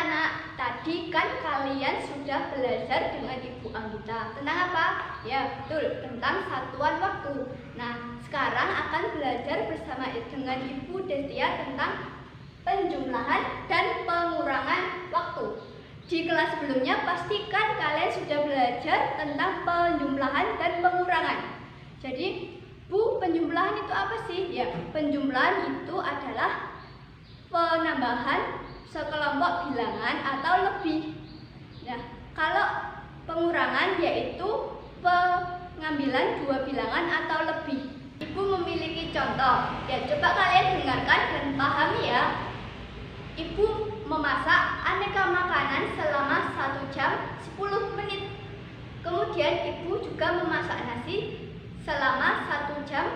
anak-anak, tadi kan kalian sudah belajar dengan Ibu Anggita tentang apa? Ya betul, tentang satuan waktu. Nah, sekarang akan belajar bersama dengan Ibu Destia tentang penjumlahan dan pengurangan waktu. Di kelas sebelumnya pastikan kalian sudah belajar tentang penjumlahan dan pengurangan. Jadi, Bu, penjumlahan itu apa sih? Ya, penjumlahan itu adalah penambahan sekelompok bilangan atau lebih. Nah, kalau pengurangan yaitu pengambilan dua bilangan atau lebih. Ibu memiliki contoh. Ya, coba kalian dengarkan dan pahami ya. Ibu memasak aneka makanan selama 1 jam 10 menit. Kemudian ibu juga memasak nasi selama 1 jam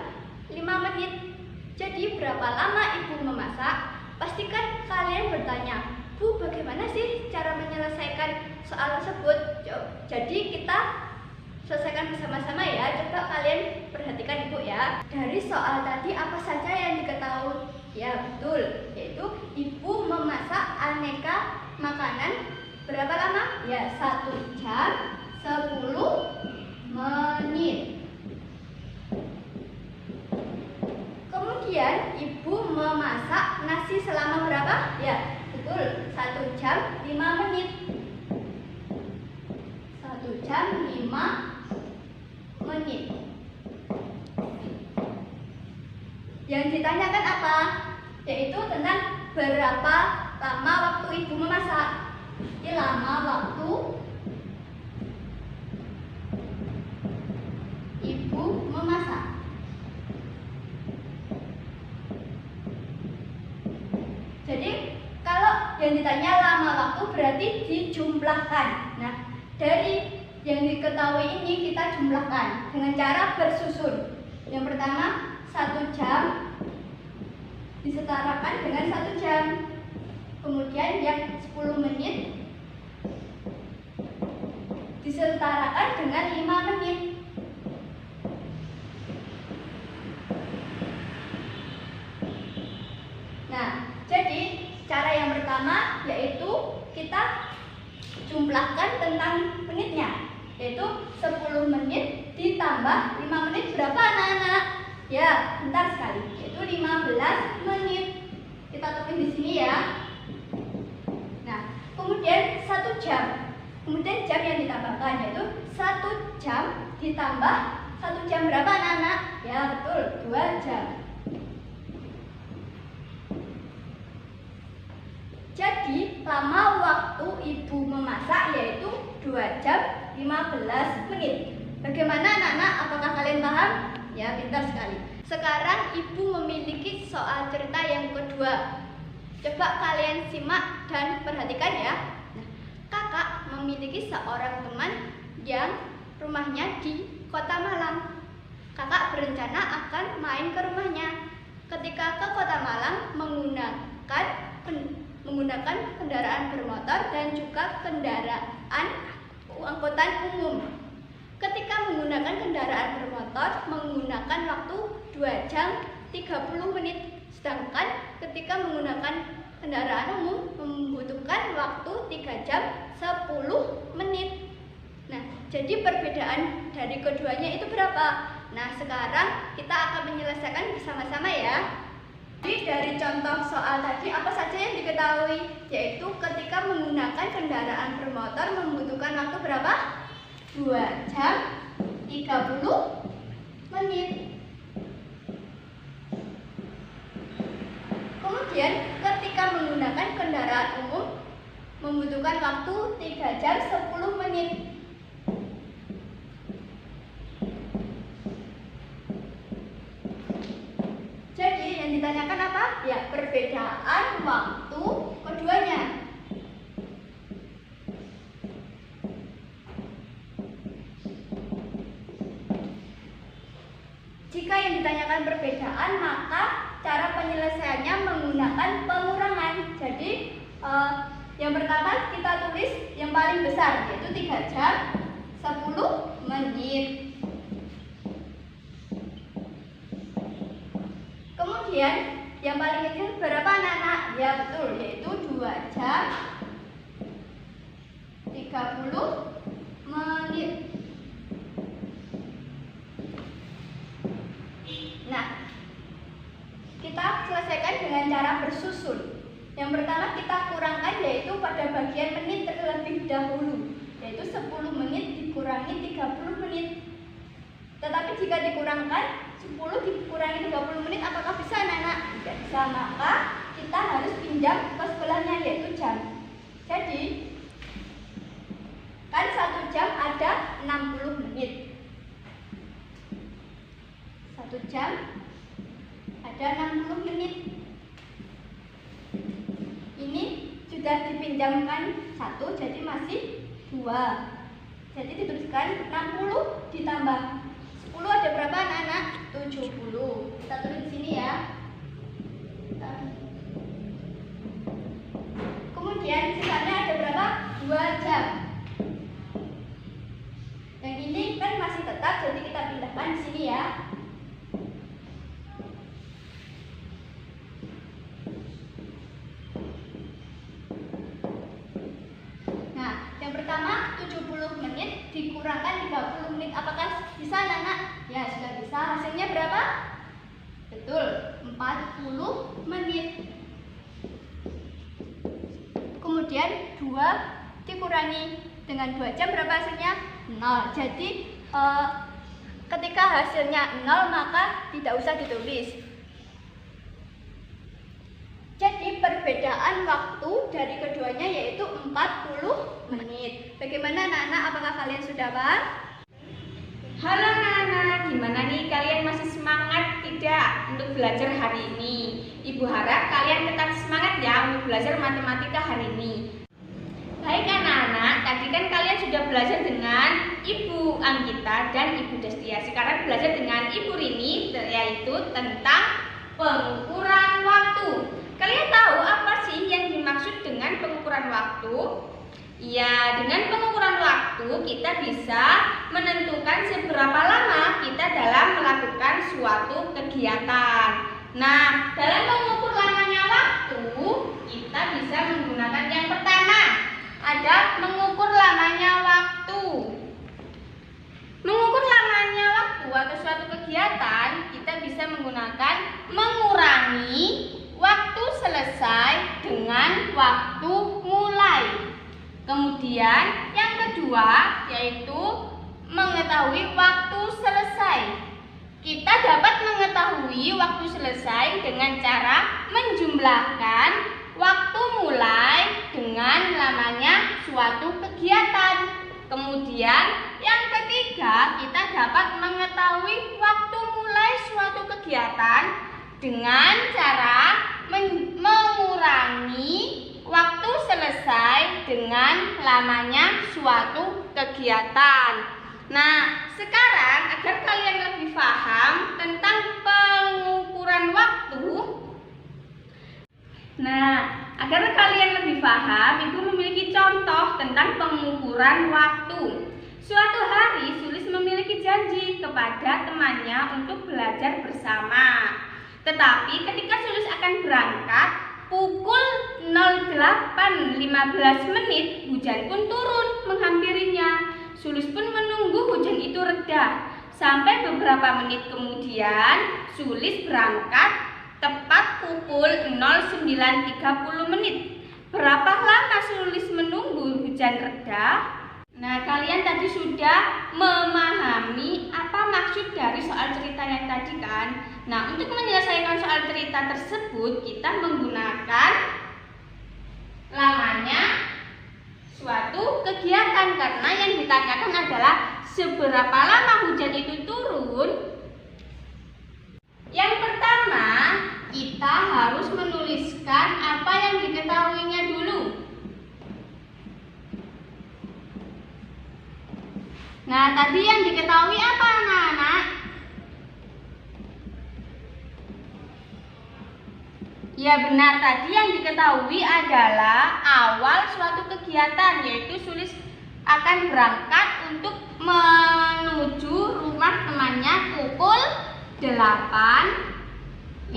5 menit. Jadi berapa lama ibu memasak? Pastikan kalian bertanya, Bu, bagaimana sih cara menyelesaikan soal tersebut? Jadi kita selesaikan bersama-sama ya. Coba kalian perhatikan Ibu ya. Dari soal tadi apa saja yang diketahui? Ya betul, yaitu Ibu memasak aneka makanan berapa lama? Ya 1 jam 10 menit. Kemudian Ibu memasak nasi selama berapa? Ya betul, 1 jam 5 menit. 1 jam 5 menit. Yang ditanyakan apa? Yaitu tentang berapa lama waktu Ibu memasak. Ini lama waktu Ibu memasak. Jadi kalau yang ditanya lama waktu berarti dijumlahkan. Nah, dari yang diketahui ini kita jumlahkan dengan cara bersusun. Yang pertama 1 jam disetarakan dengan 1 jam. Kemudian yang 10 menit disetarakan dengan 5 menit. Nah, jadi cara yang pertama yaitu kita jumlahkan tentang menitnya, yaitu 10 menit ditambah 5 menit berapa anak-anak? Ya, bentar sekali, yaitu 15 menit. Kita tulis di sini ya. Nah, kemudian 1 jam. Kemudian jam yang ditambahkan yaitu 1 jam ditambah 1 jam berapa anak-anak? Ya, betul, 2 jam. Jadi, lama waktu Ibu memasak yaitu 2 jam 15 menit. Bagaimana anak-anak? Apakah kalian paham? Ya, pintar sekali. Sekarang Ibu memiliki soal cerita yang kedua. Coba kalian simak dan perhatikan ya. Nah, kakak memiliki seorang teman yang rumahnya di Kota Malang. Kakak berencana akan main ke rumahnya. Ketika ke Kota Malang menggunakan kendaraan bermotor dan juga kendaraan angkutan umum. Ketika menggunakan kendaraan bermotor menggunakan waktu 2 jam 30 menit, sedangkan ketika menggunakan kendaraan umum membutuhkan waktu 3 jam 10 menit. Nah, jadi perbedaan dari keduanya itu berapa? Nah, sekarang kita akan menyelesaikan bersama-sama ya. Jadi dari contoh soal tadi apa saja yang diketahui? Yaitu ketika menggunakan kendaraan bermotor membutuhkan waktu berapa? 2 jam 30 menit. Kemudian ketika menggunakan kendaraan umum membutuhkan waktu 3 jam 10 menit. Jadi yang ditanyakan apa? Ya, perbedaan waktu keduanya. Jika yang ditanyakan perbedaan, maka cara penyelesaiannya menggunakan pengurangan. Jadi yang pertama kita tulis yang paling besar, yaitu 3 jam 10 menit. Kemudian yang paling kecil berapa anak-anak? Ya betul, yaitu 2 jam 30 menit. Nah, kita selesaikan dengan cara bersusun. Yang pertama kita kurangkan yaitu pada bagian menit terlebih dahulu, yaitu 10 menit dikurangi 30 menit. Tetapi jika dikurangkan 10 dikurangi 30 menit, apakah bisa anak-anak? Tidak bisa, maka kita harus pinjam ke sebelahnya yaitu jam. Jadi kan 1 jam ada 60 menit. 1 jam ada 60 menit. Ini sudah dipinjamkan 1, jadi masih 2. Jadi dituliskan 60 ditambah 10 ada berapa anak-anak? 70. Kita tulis di sini ya. Kemudian sisanya ada berapa? 2 jam. Yang ini kan masih tetap, jadi kita pindahkan di sini ya. Nah, yang pertama 70 menit dikurangkan 30 menit. Apakah bisa anak-anak? Ya, sudah bisa. Hasilnya berapa? Betul, 40 menit. Kemudian 2 dikurangi dengan 2 jam berapa hasilnya? 0. Jadi ketika hasilnya 0 maka tidak usah ditulis. Jadi perbedaan waktu dari keduanya yaitu 40 menit. Bagaimana anak-anak? Apakah kalian sudah paham? Halo anak-anak, gimana nih? Kalian masih semangat tidak untuk belajar hari ini? Ibu harap kalian tetap semangat ya untuk belajar matematika hari ini. Baik anak-anak, tadi kan kalian sudah belajar dengan Ibu Anggita dan Ibu Destia. Sekarang belajar dengan Ibu Rini, yaitu tentang pengukuran waktu. Kalian tahu apa sih yang dimaksud dengan pengukuran waktu? Ya, dengan pengukuran waktu kita bisa menentukan seberapa lama kita dalam melakukan suatu kegiatan. Nah, dalam mengukur lamanya waktu, kita bisa menggunakan yang pertama, ada mengukur lamanya waktu. Mengukur lamanya waktu atau suatu kegiatan, kita bisa menggunakan mengurangi waktu selesai dengan waktu mulai. Kemudian yang kedua yaitu mengetahui waktu selesai. Kita dapat mengetahui waktu selesai dengan cara menjumlahkan waktu mulai dengan lamanya suatu kegiatan. Kemudian yang ketiga, kita dapat mengetahui waktu mulai suatu kegiatan dengan cara mengurangi waktu selesai dengan lamanya suatu kegiatan. Nah, sekarang agar kalian lebih paham tentang pengukuran waktu. Nah, agar kalian lebih paham, Ibu memiliki contoh tentang pengukuran waktu. Suatu hari, Sulis memiliki janji kepada temannya untuk belajar bersama. Tetapi ketika Sulis akan berangkat, pukul 08.15 menit, hujan pun turun menghampirinya. Sulis pun menunggu hujan itu reda. Sampai beberapa menit kemudian, Sulis berangkat tepat pukul 09.30 menit. Berapa lama Sulis menunggu hujan reda? Nah, kalian tadi sudah memahami apa maksud dari soal cerita yang tadi kan? Nah, untuk menyelesaikan soal cerita tersebut, kita menggunakan lamanya suatu kegiatan. Karena yang ditanyakan adalah seberapa lama hujan itu turun. Yang pertama, kita harus menuliskan apa yang diketahuinya dulu. Nah, tadi yang diketahui apa anak-anak? Ya benar, tadi yang diketahui adalah awal suatu kegiatan, yaitu Sulis akan berangkat untuk menuju rumah temannya pukul 8.15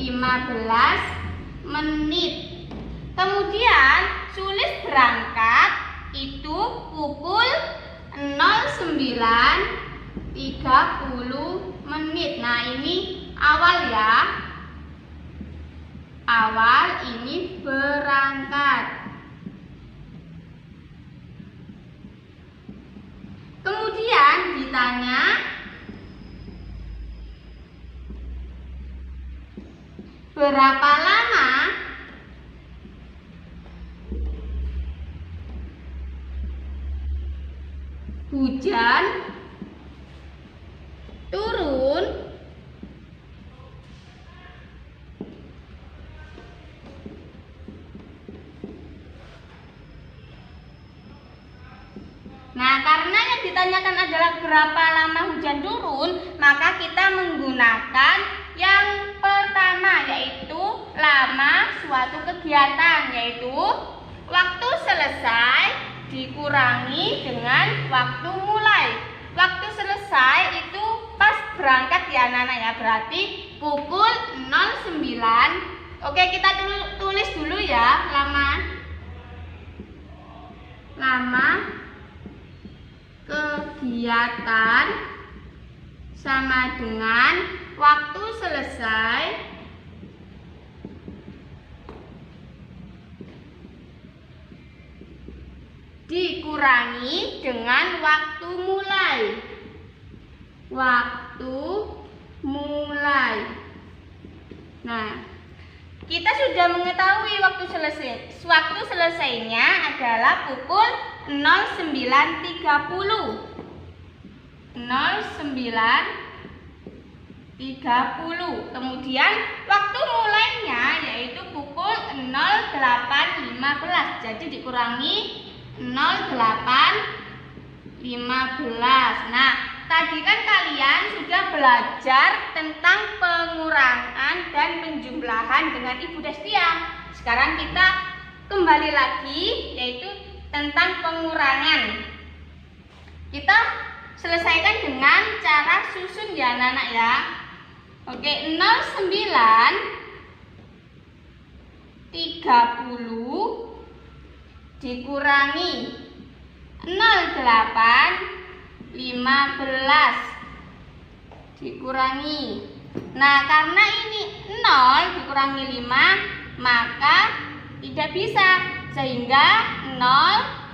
menit. Kemudian Sulis berangkat itu pukul 09.30. Nah, ini awal ya. Awal ini berangkat. Kemudian ditanya berapa lama hujan turun Nah, karena yang ditanyakan adalah berapa lama hujan turun, maka kita menggunakan yang pertama, yaitu lama suatu kegiatan, yaitu waktu selesai dikurangi dengan waktu mulai. Waktu selesai itu pas berangkat ya anak-anak ya, berarti pukul 09. Oke, kita tulis dulu ya, lama kegiatan sama dengan waktu selesai dikurangi dengan waktu mulai. Waktu mulai. Nah, kita sudah mengetahui waktu selesai. Waktu selesainya adalah pukul 09.30. 09.30. Kemudian waktu mulainya yaitu pukul 08.15. Jadi dikurangi 08.15. Nah, tadi kan kalian sudah belajar tentang pengurangan dan penjumlahan dengan Ibu Destia. Sekarang kita kembali lagi yaitu tentang pengurangan. Kita selesaikan dengan cara susun ya anak-anak ya. Oke, 09.30 dikurangi 08.15 dikurangi. Nah, karena ini 0 dikurangi 5 maka tidak bisa, sehingga 0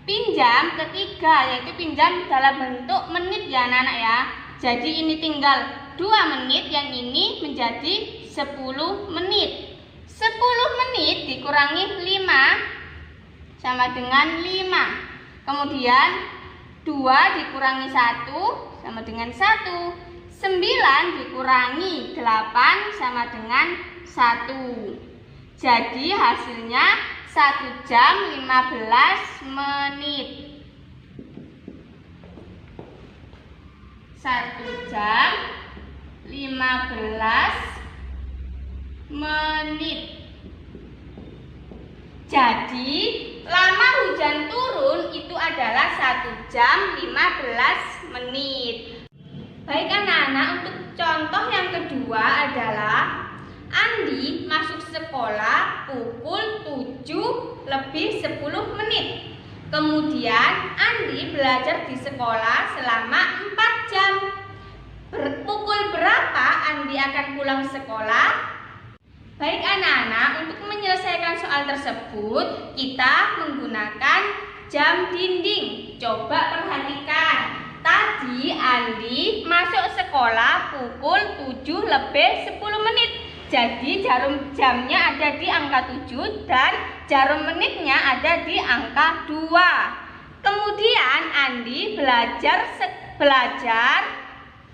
pinjam ketiga, yaitu pinjam dalam bentuk menit ya anak-anak ya. Jadi ini tinggal 2 menit, yang ini menjadi 10 menit. 10 menit dikurangi 5 sama dengan 5. Kemudian 2 dikurangi 1 sama dengan 1. 9 dikurangi 8 sama dengan 1. Jadi hasilnya 1 jam 15 menit. 1 jam 15 menit. Jadi lama hujan turun itu adalah 1 jam 15 menit. Baik anak-anak, untuk contoh yang kedua adalah Andi masuk sekolah pukul 7:10 menit. Kemudian Andi belajar di sekolah selama 4 jam. Pukul berapa Andi akan pulang sekolah? Baik anak-anak, untuk menyelesaikan soal tersebut kita menggunakan jam dinding. Coba perhatikan. Tadi Andi masuk sekolah pukul 7:10 menit. Jadi jarum jamnya ada di angka 7 dan jarum menitnya ada di angka 2. Kemudian Andi belajar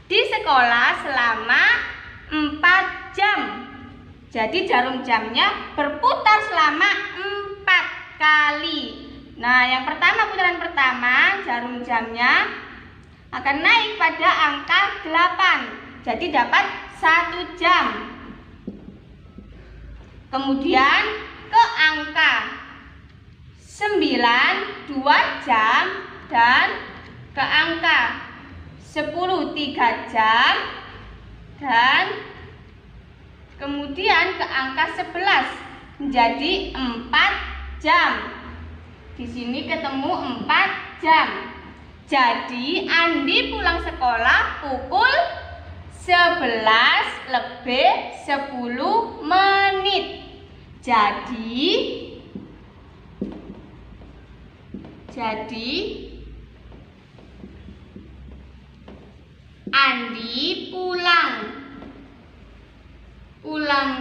di sekolah selama 4 jam. Jadi jarum jamnya berputar selama 4 kali. Nah, yang pertama, putaran pertama, jarum jamnya akan naik pada angka 8. Jadi dapat 1 jam. Kemudian ke angka 9 2 jam dan ke angka 10 3 jam dan kemudian ke angka 11 menjadi 4 jam. Di sini ketemu 4 jam. Jadi Andi pulang sekolah pukul 11 lebih 10 menit. Jadi Andi pulang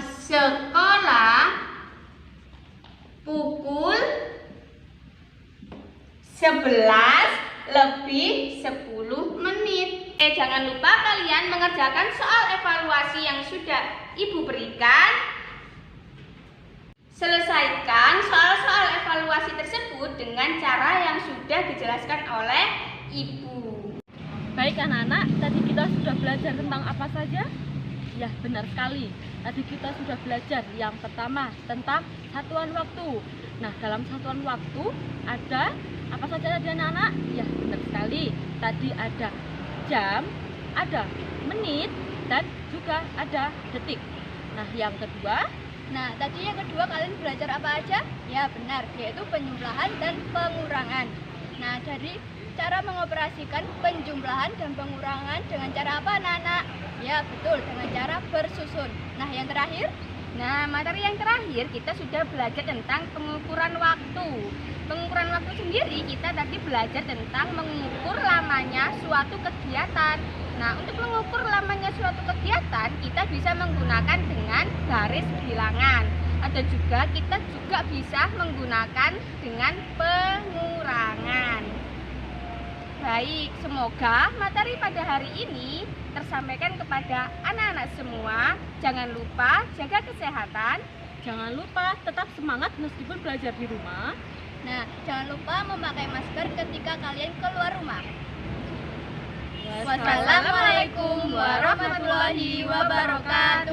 sekolah pukul 11 lebih 10 menit. Jangan lupa kalian mengerjakan soal evaluasi yang sudah Ibu berikan. Selesaikan soal-soal evaluasi tersebut dengan cara yang sudah dijelaskan oleh Ibu. Baik anak-anak, tadi kita sudah belajar tentang apa saja? Ya, benar sekali. Tadi kita sudah belajar yang pertama tentang satuan waktu. Nah, dalam satuan waktu ada apa saja tadi anak-anak? Ya, benar sekali. Tadi ada jam, ada menit, dan juga ada detik. Nah, yang kedua, kalian belajar apa aja? Ya, benar, yaitu penjumlahan dan pengurangan. Nah, dari cara mengoperasikan penjumlahan dan pengurangan dengan cara apa, anak-anak? Ya, betul, dengan cara bersusun. Nah, yang terakhir? Nah, materi yang terakhir kita sudah belajar tentang pengukuran waktu. Pengukuran waktu sendiri kita tadi belajar tentang mengukur lamanya suatu kegiatan. Nah, untuk mengukur lamanya suatu kegiatan kita bisa menggunakan dengan garis bilangan. Atau juga kita bisa menggunakan dengan pengurangan. Baik, semoga materi pada hari ini tersampaikan kepada anak-anak semua. Jangan lupa jaga kesehatan. jangan lupa tetap semangat meskipun belajar di rumah. Nah, jangan lupa memakai masker ketika kalian keluar rumah. Wassalamualaikum warahmatullahi wabarakatuh.